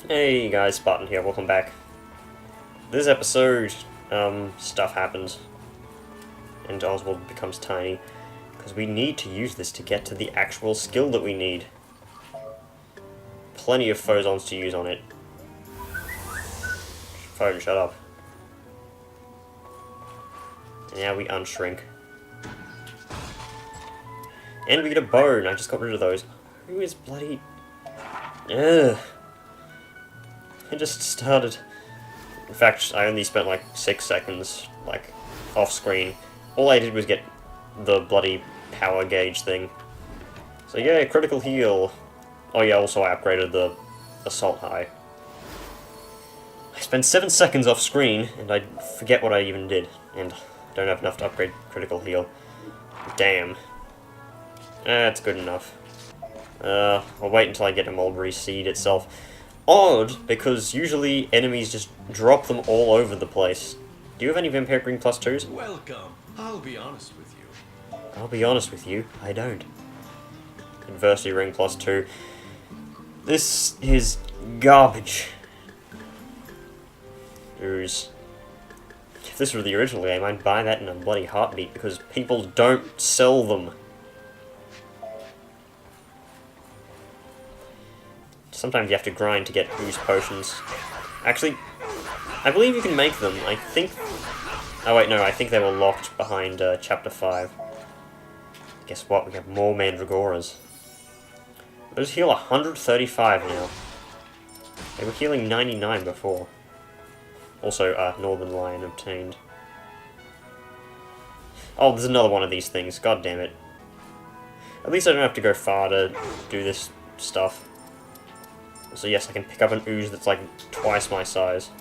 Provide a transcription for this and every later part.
Hey guys, Spartan here, welcome back. This episode, stuff happens. And Oswald becomes tiny. Because we need to use this to get to the actual skill that we need. Plenty of phosons to use on it. Phone, shut up. And now we unshrink. And we get a bow, and I just got rid of those. Who is bloody... Ugh. I just started. In fact, I only spent like 6 seconds, like, off screen. All I did was get the bloody power gauge thing. So yeah, critical heal. Oh yeah, also I upgraded the assault high. I spent 7 seconds off screen, and I forget what I even did. And I don't have enough to upgrade critical heal. Damn. That's good enough. I'll wait until I get a mulberry seed itself. Odd, because usually enemies just drop them all over the place. Do you have any Vampire Green plus 2s? Welcome. I'll be honest with you. I'll be honest with you, I don't. Adversity Ring plus 2. This is garbage. Ooze. If this were the original game, I'd buy that in a bloody heartbeat, because people don't sell them. Sometimes you have to grind to get ooze potions. Actually, I believe you can make them. I think... Oh wait, no, I think they were locked behind Chapter 5. Guess what? We have more Mandragoras. Those heal 135 now. They were healing 99 before. Also, Northern Lion obtained. Oh, there's another one of these things. God damn it. At least I don't have to go far to do this stuff. So yes, I can pick up an ooze that's like twice my size.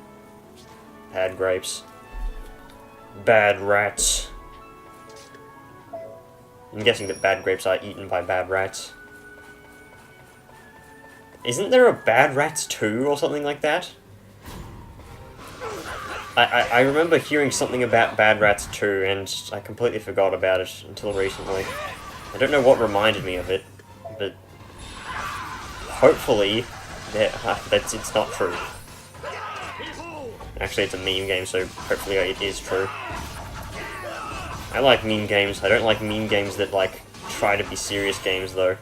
Bad grapes. Bad rats. I'm guessing that bad grapes are eaten by bad rats. Isn't there a Bad Rats 2 or something like that? I remember hearing something about Bad Rats 2 and I completely forgot about it until recently. I don't know what reminded me of it, but hopefully it's not true. Actually, it's a meme game, so hopefully it is true. I like meme games. I don't like meme games that, like, try to be serious games, though.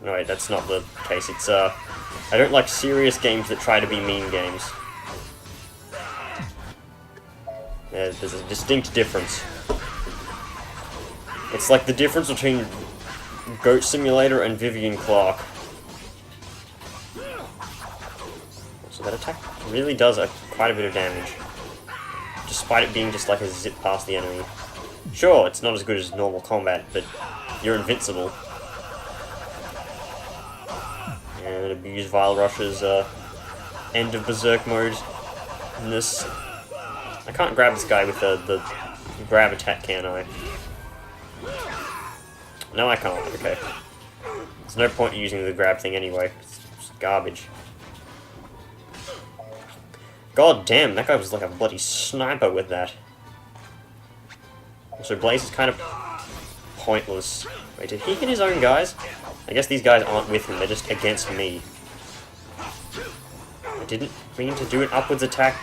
No, wait, that's not the case. It's, I don't like serious games that try to be meme games. There's a distinct difference. It's like the difference between Goat Simulator and Vivian Clark. So that attack really does quite a bit of damage. Despite it being just like a zip past the enemy. Sure, it's not as good as normal combat, but you're invincible. And abuse Vile Rush's end of Berserk mode in this. I can't grab this guy with the grab attack, can I? No, I can't. Okay. There's no point in using the grab thing anyway. It's just garbage. God damn, that guy was like a bloody sniper with that. So Blaze is kind of pointless. Wait, did he hit his own guys? I guess these guys aren't with him, they're just against me. I didn't mean to do an upwards attack.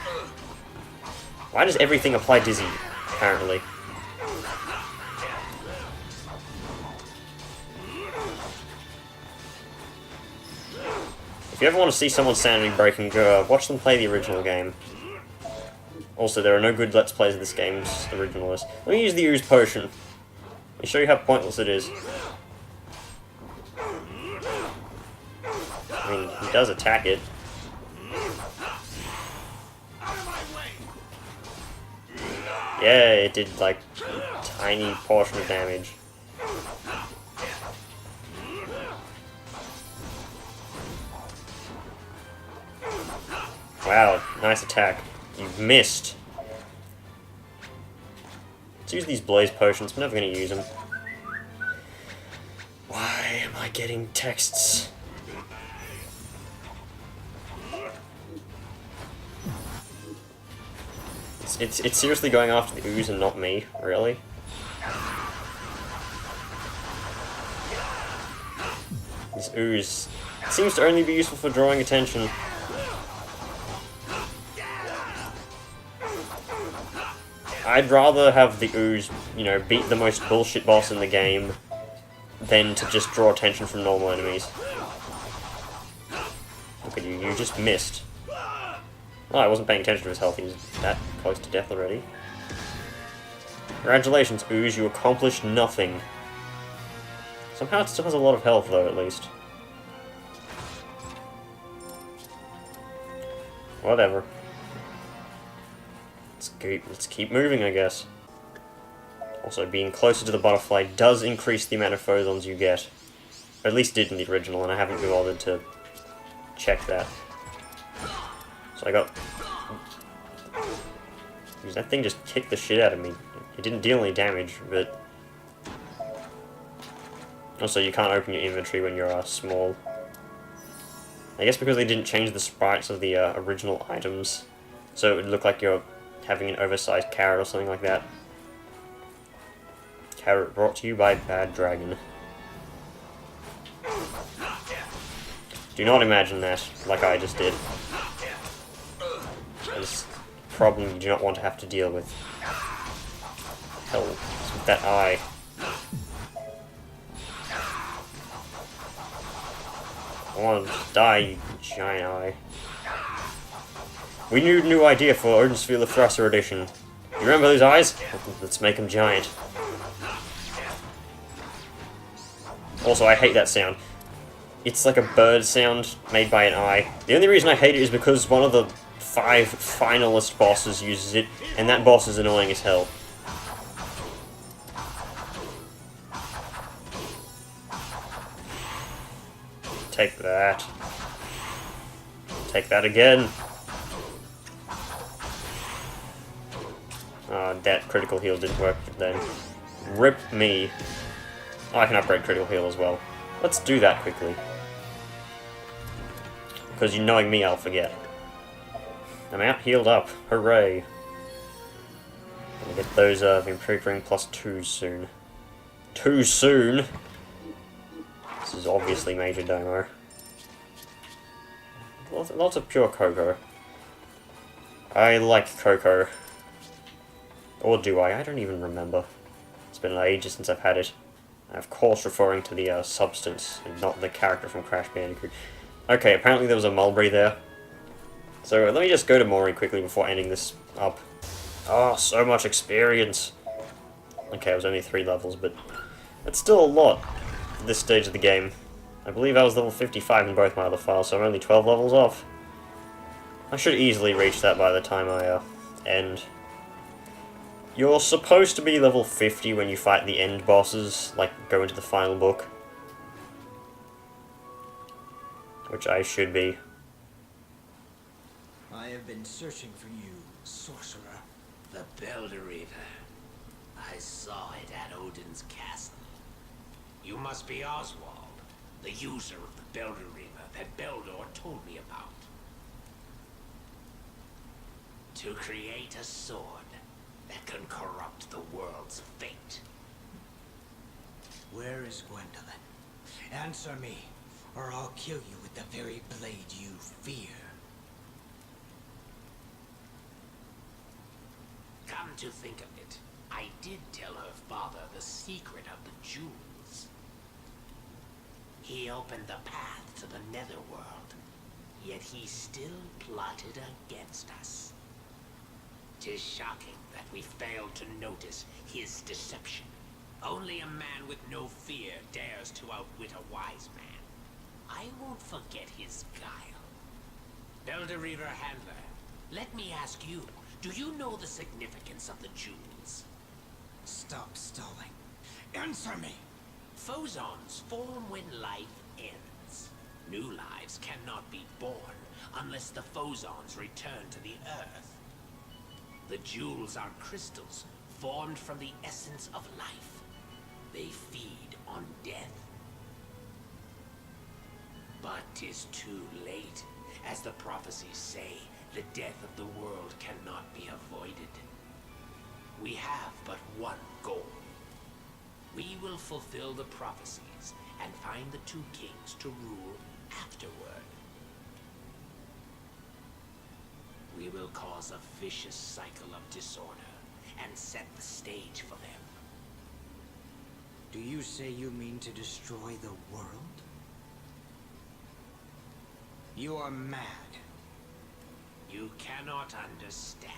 Why does everything apply dizzy, apparently? If you ever want to see someone sanity breaking, watch them play the original game. Also, there are no good Let's Plays of this game's originalist. Let me use the ooze potion. Let me show you how pointless it is. I mean, he does attack it. Yeah, it did, like, a tiny portion of damage. Wow, nice attack. You've missed. Let's use these blaze potions. I'm never going to use them. Why am I getting texts? It's seriously going after the ooze and not me, really? This ooze It seems to only be useful for drawing attention. I'd rather have the ooze, you know, beat the most bullshit boss in the game than to just draw attention from normal enemies. Look at you, you just missed. Oh, I wasn't paying attention to his health, he was that close to death already. Congratulations, ooze, you accomplished nothing. Somehow it still has a lot of health, though, at least. Whatever. Let's keep moving, I guess. Also, being closer to the butterfly does increase the amount of phosons you get. Or at least did in the original, and I haven't been bothered to check that. So I got... That thing just kicked the shit out of me. It didn't deal any damage, but... Also, you can't open your inventory when you're small. I guess because they didn't change the sprites of the original items, so it would look like you're having an oversized carrot or something like that. Carrot brought to you by Bad Dragon. Do not imagine that, like I just did. It's a problem you do not want to have to deal with. Hell, it's with that eye. I want to die, you giant eye. We need a new idea for Odin's Therealspartan edition. You remember those eyes? Let's make them giant. Also, I hate that sound. It's like a bird sound made by an eye. The only reason I hate it is because one of the 5 finalist bosses uses it, and that boss is annoying as hell. Take that. Take that again. That critical heal didn't work then. Rip me. Oh, I can upgrade critical heal as well. Let's do that quickly. Because you knowing me, I'll forget. I'm out healed up. Hooray. Gonna get those improved ring plus 2s soon. Too soon? This is obviously Major Domo. Lots of pure cocoa. I like cocoa. Or do I? I don't even remember. It's been ages since I've had it. Of course referring to the substance, and not the character from Crash Bandicoot. Okay, apparently there was a mulberry there. So let me just go to Mori quickly before ending this up. Oh, so much experience! Okay, it was only 3 levels, but that's still a lot at this stage of the game. I believe I was level 55 in both my other files, so I'm only 12 levels off. I should easily reach that by the time I end. You're supposed to be level 50 when you fight the end bosses, like go into the final book. Which I should be. I have been searching for you, sorcerer. The Belderreaver. I saw it at Odin's castle. You must be Oswald, the user of the Belderreaver that Beldor told me about. To create a sword that can corrupt the world's fate. Where is Gwendolyn? Answer me, or I'll kill you with the very blade you fear. Come to think of it, I did tell her father the secret of the jewels. He opened the path to the netherworld, yet he still plotted against us. 'Tis shocking that we failed to notice his deception. Only a man with no fear dares to outwit a wise man. I won't forget his guile. Belderreaver Handler, let me ask you, do you know the significance of the jewels? Stop stalling. Answer me! Phosons form when life ends. New lives cannot be born unless the phosons return to the earth. The jewels are crystals formed from the essence of life. They feed on death. But 'tis too late. As the prophecies say, the death of the world cannot be avoided. We have but one goal. We will fulfill the prophecies and find the 2 kings to rule afterward. We will cause a vicious cycle of disorder and set the stage for them. Do you say you mean to destroy the world? You are mad. You cannot understand.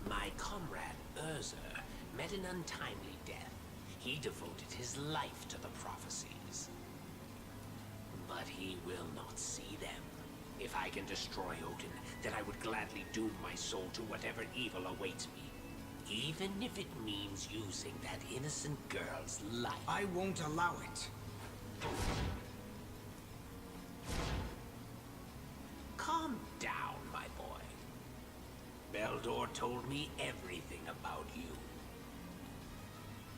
My comrade Urza met an untimely death. He devoted his life to the prophecies. But he will not see them. If I can destroy Odin, then I would gladly doom my soul to whatever evil awaits me. Even if it means using that innocent girl's life. I won't allow it. Calm down, my boy. Beldor told me everything about you.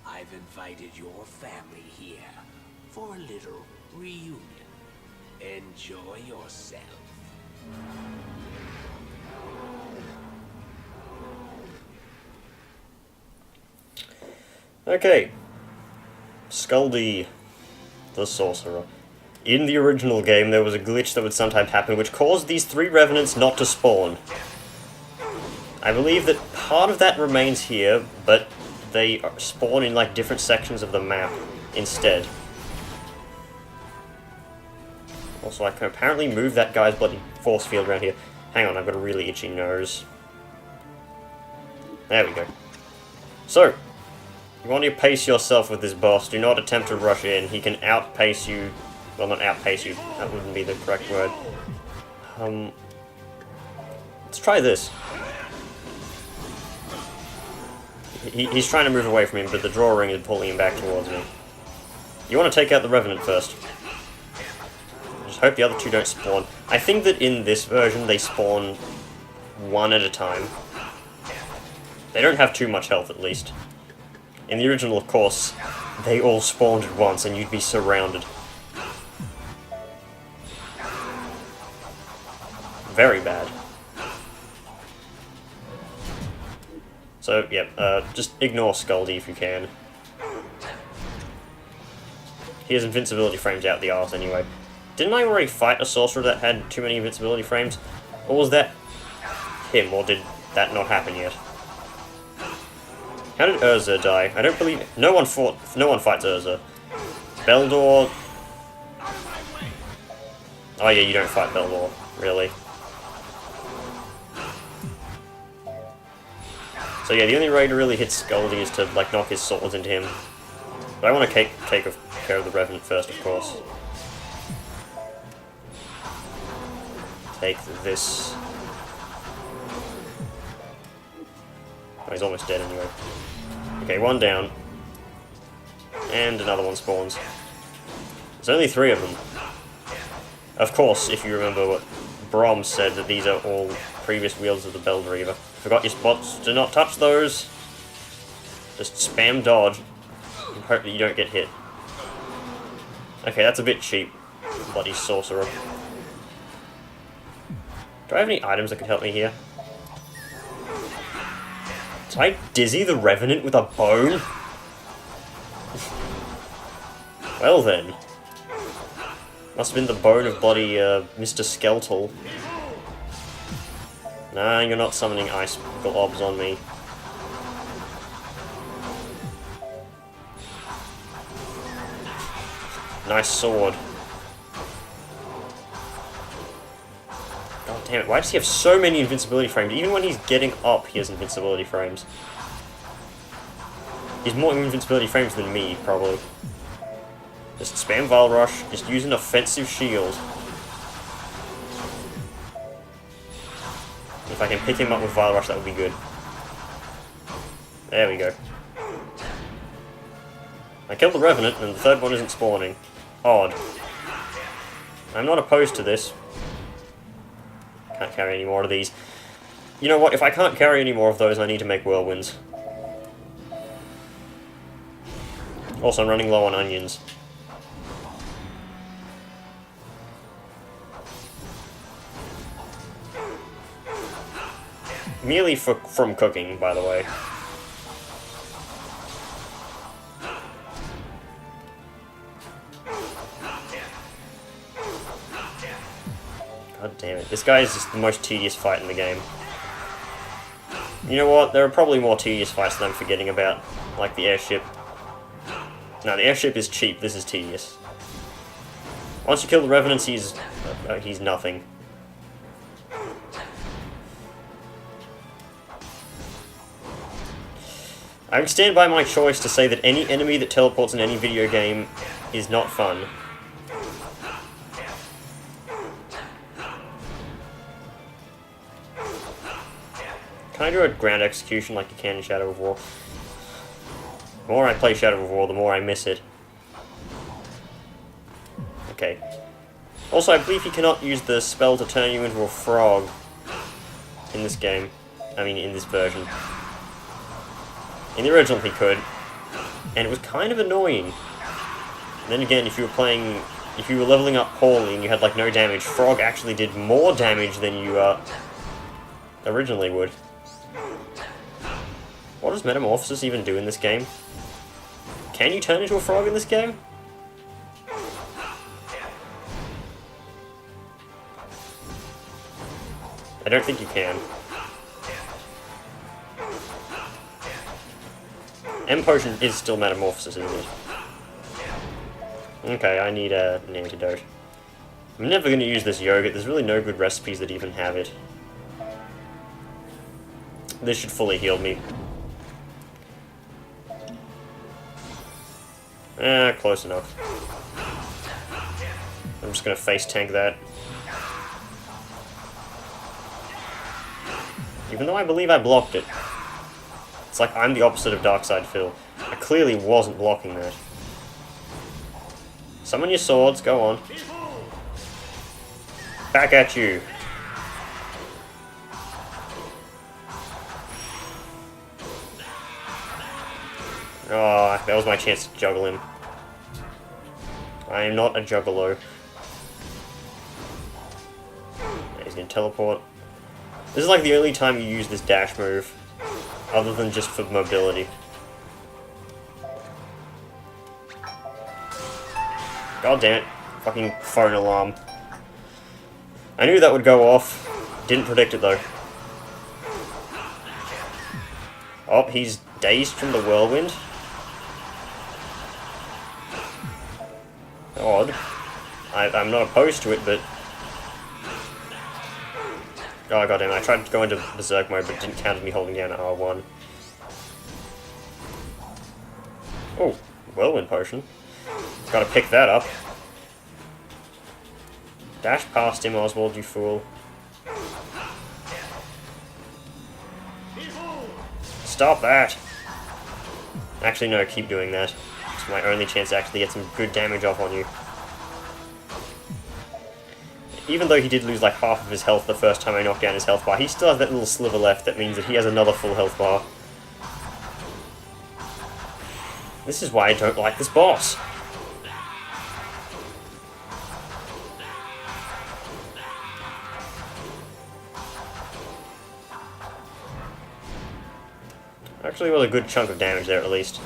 I've invited your family here for a little reunion. Enjoy yourself. Okay. Skuldy, the sorcerer. In the original game, there was a glitch that would sometimes happen which caused these 3 revenants not to spawn. I believe that part of that remains here, but they spawn in like different sections of the map instead. Also, I can apparently move that guy's bloody force field around here. Hang on, I've got a really itchy nose. There we go. So, you want to pace yourself with this boss. Do not attempt to rush in. He can outpace you. Well, not outpace you. That wouldn't be the correct word. Let's try this. He's trying to move away from him, but the draw ring is pulling him back towards me. You want to take out the Revenant first. Just hope the other 2 don't spawn. I think that in this version they spawn 1 at a time. They don't have too much health, at least. In the original, of course, they all spawned at once and you'd be surrounded. Very bad. So, yeah, just ignore Skuldy if you can. He has invincibility frames out the arse anyway. Didn't I already fight a sorcerer that had too many invincibility frames? Or was that him, or did that not happen yet? How did Urza die? I don't believe... No one fights Urza. Beldor... Oh yeah, you don't fight Beldor, really. So yeah, the only way to really hit Skuldy is to, like, knock his swords into him. But I want to take care of the Revenant first, of course. Take this. Oh, he's almost dead anyway. Okay, 1 down. And another one spawns. There's only 3 of them. Of course, if you remember what Brom said, that these are all previous wields of the Bell Reaver. Forgot your spots. Do not touch those. Just spam dodge and hope that you don't get hit. Okay, that's a bit cheap. Bloody sorcerer. Do I have any items that could help me here? Did I dizzy the Revenant with a bone? Well then. Must have been the bone of bloody Mr. Skeletal. Nah, you're not summoning ice globs on me. Nice sword. God damn it, why does he have so many invincibility frames? Even when he's getting up, he has invincibility frames. He's more invincibility frames than me, probably. Just spam Vile Rush, just use an offensive shield. If I can pick him up with Vile Rush, that would be good. There we go. I killed the Revenant, and the 3rd one isn't spawning. Odd. I'm not opposed to this. Can't carry any more of these. You know what, if I can't carry any more of those, I need to make Whirlwinds. Also, I'm running low on onions. Merely from cooking, by the way. God damn it. This guy is just the most tedious fight in the game. You know what? There are probably more tedious fights that I'm forgetting about. Like the airship. No, the airship is cheap. This is tedious. Once you kill the Revenants, he's nothing. I would stand by my choice to say that any enemy that teleports in any video game is not fun. Can I do a ground execution like you can in Shadow of War? The more I play Shadow of War, the more I miss it. Okay. Also, I believe he cannot use the spell to turn you into a frog in this game. I mean, in this version. In the original he could, and it was kind of annoying. And then again, if you were leveling up poorly and you had like no damage, Frog actually did more damage than you originally would. What does Metamorphosis even do in this game? Can you turn into a frog in this game? I don't think you can. M potion is still Metamorphosis, isn't it? Okay, I need an antidote. I'm never going to use this yogurt. There's really no good recipes that even have it. This should fully heal me. Close enough. I'm just going to face tank that. Even though I believe I blocked it. It's like I'm the opposite of Darkside Phil. I clearly wasn't blocking that. Summon your swords, go on. Back at you. Oh, that was my chance to juggle him. I am not a juggalo. He's gonna teleport. This is like the only time you use this dash move, other than just for mobility. God damn it. Fucking phone alarm. I knew that would go off. Didn't predict it though. Oh, he's dazed from the whirlwind. Odd. I'm not opposed to it, but... Oh, goddamn, I tried to go into Berserk mode, but it didn't count as me holding down R1. Oh, whirlwind potion. Gotta pick that up. Dash past him, Oswald, you fool. Stop that! Actually, no, keep doing that. It's my only chance to actually get some good damage off on you. Even though he did lose like half of his health the first time I knocked down his health bar, he still has that little sliver left that means that he has another full health bar. This is why I don't like this boss. Actually, was a good chunk of damage there at least.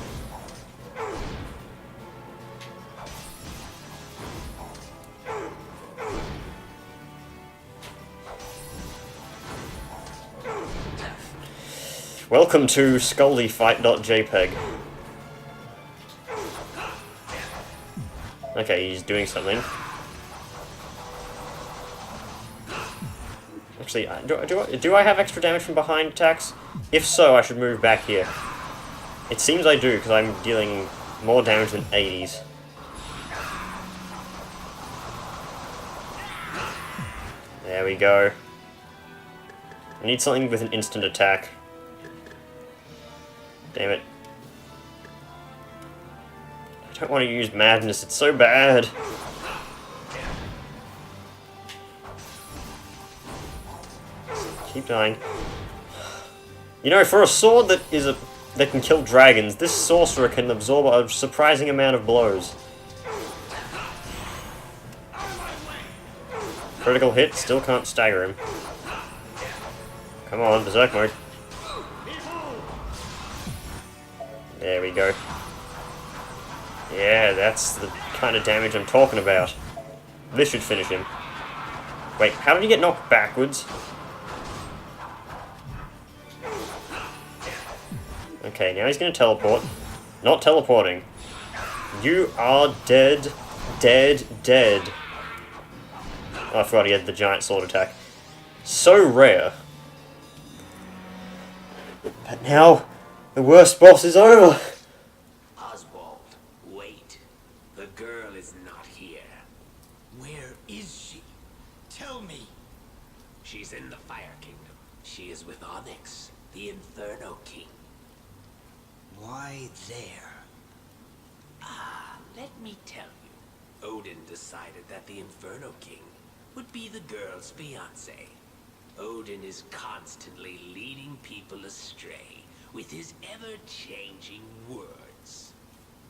Welcome to ScullyFight.jpg. Okay, he's doing something. Actually, do I have extra damage from behind attacks? If so, I should move back here. It seems I do, because I'm dealing more damage than 80s. There we go. I need something with an instant attack. Damn it. I don't want to use Madness, it's so bad. Keep dying. You know, for a sword that can kill dragons, this sorcerer can absorb a surprising amount of blows. Critical hit, still can't stagger him. Come on, Berserk mode. There we go. Yeah, that's the kind of damage I'm talking about. This should finish him. Wait, how did he get knocked backwards? Okay, now he's gonna teleport. Not teleporting. You are dead, dead, dead. Oh, I forgot he had the giant sword attack. So rare. But now, the worst boss is over. Oswald, wait. The girl is not here. Where is she? Tell me. She's in the Fire Kingdom. She is with Onyx, the Inferno King. Why there? Let me tell you. Odin decided that the Inferno King would be the girl's fiancé. Odin is constantly leading people astray with his ever-changing words.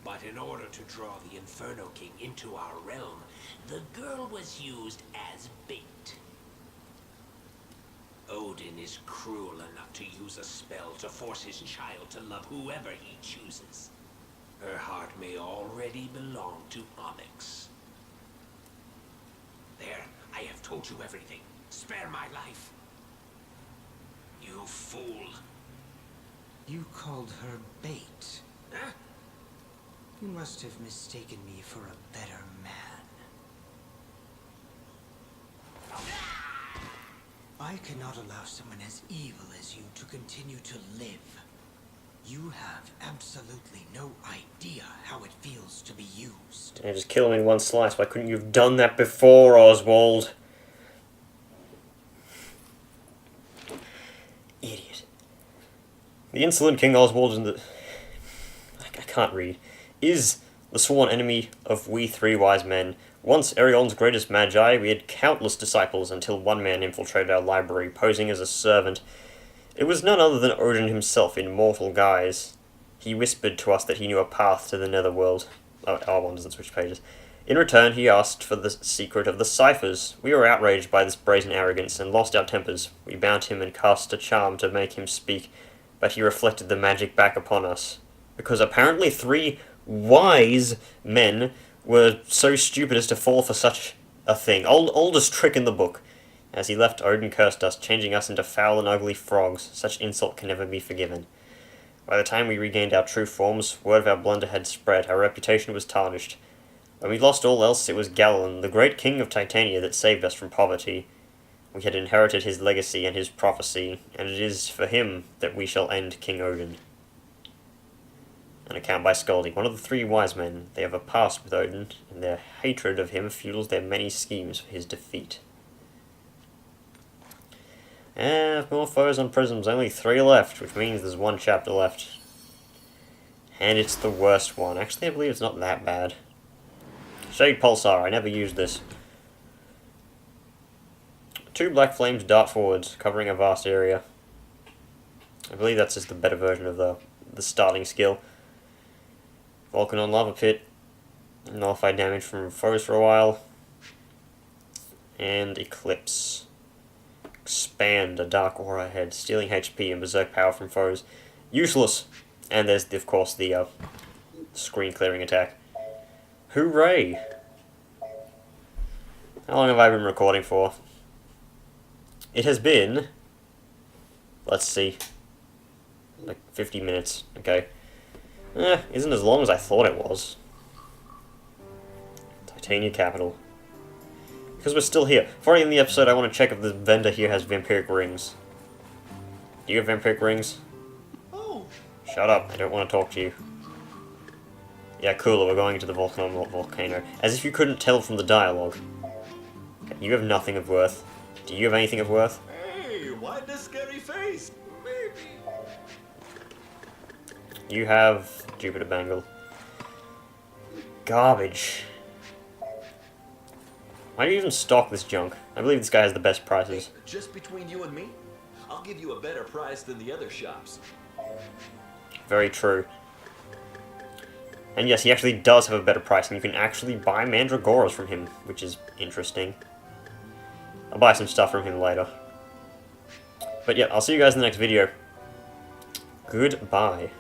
But in order to draw the Inferno King into our realm, the girl was used as bait. Odin is cruel enough to use a spell to force his child to love whoever he chooses. Her heart may already belong to Onyx. There, I have told you everything. Spare my life. You fool. You called her bait. Huh? You must have mistaken me for a better man. I cannot allow someone as evil as you to continue to live. You have absolutely no idea how it feels to be used. I just kill him in one slice. Why couldn't you have done that before, Oswald? Idiot. The insolent King Oswald and the... I can't read. Is the sworn enemy of we three wise men. Once Erion's greatest magi, we had countless disciples until one man infiltrated our library, posing as a servant. It was none other than Odin himself in mortal guise. He whispered to us that he knew a path to the netherworld. Oh, R1 doesn't switch pages. In return, he asked for the secret of the ciphers. We were outraged by this brazen arrogance and lost our tempers. We bound him and cast a charm to make him speak, but he reflected the magic back upon us. Because apparently 3 wise men were so stupid as to fall for such a thing. Oldest trick in the book. As he left, Odin cursed us, changing us into foul and ugly frogs. Such insult can never be forgiven. By the time we regained our true forms, word of our blunder had spread, our reputation was tarnished. When we lost all else, it was Galan, the great king of Titania, that saved us from poverty. We had inherited his legacy and his prophecy, and it is for him that we shall end King Odin. An account by Scaldi. One of the 3 wise men, they have a past with Odin, and their hatred of him fuels their many schemes for his defeat. More foes on prisms, only 3 left, which means there's 1 chapter left. And it's the worst one. Actually, I believe it's not that bad. Shade Pulsar, I never used this. 2 black flames dart forwards, covering a vast area. I believe that's just the better version of the starting skill. Vulcan on Lava Pit. Nullify damage from foes for a while. And Eclipse. Expand a dark aura ahead, stealing HP and berserk power from foes. Useless! And there's, of course, the screen clearing attack. Hooray! How long have I been recording for? It has been... Let's see. Like 50 minutes, okay. Isn't as long as I thought it was. Titania Capital. Because we're still here. Before I end the episode, I want to check if the vendor here has vampiric rings. Do you have vampiric rings? Oh! Shut up, I don't want to talk to you. Yeah, cool, we're going to the volcano. As if you couldn't tell from the dialogue. Okay, you have nothing of worth. Do you have anything of worth? Hey, why this scary face? Maybe. You have Jupiter Bangle. Garbage. Why do you even stock this junk? I believe this guy has the best prices. Just between you and me, I'll give you a better price than the other shops. Very true. And yes, he actually does have a better price, and you can actually buy Mandragoras from him, which is interesting. I'll buy some stuff from him later. But yeah, I'll see you guys in the next video. Goodbye.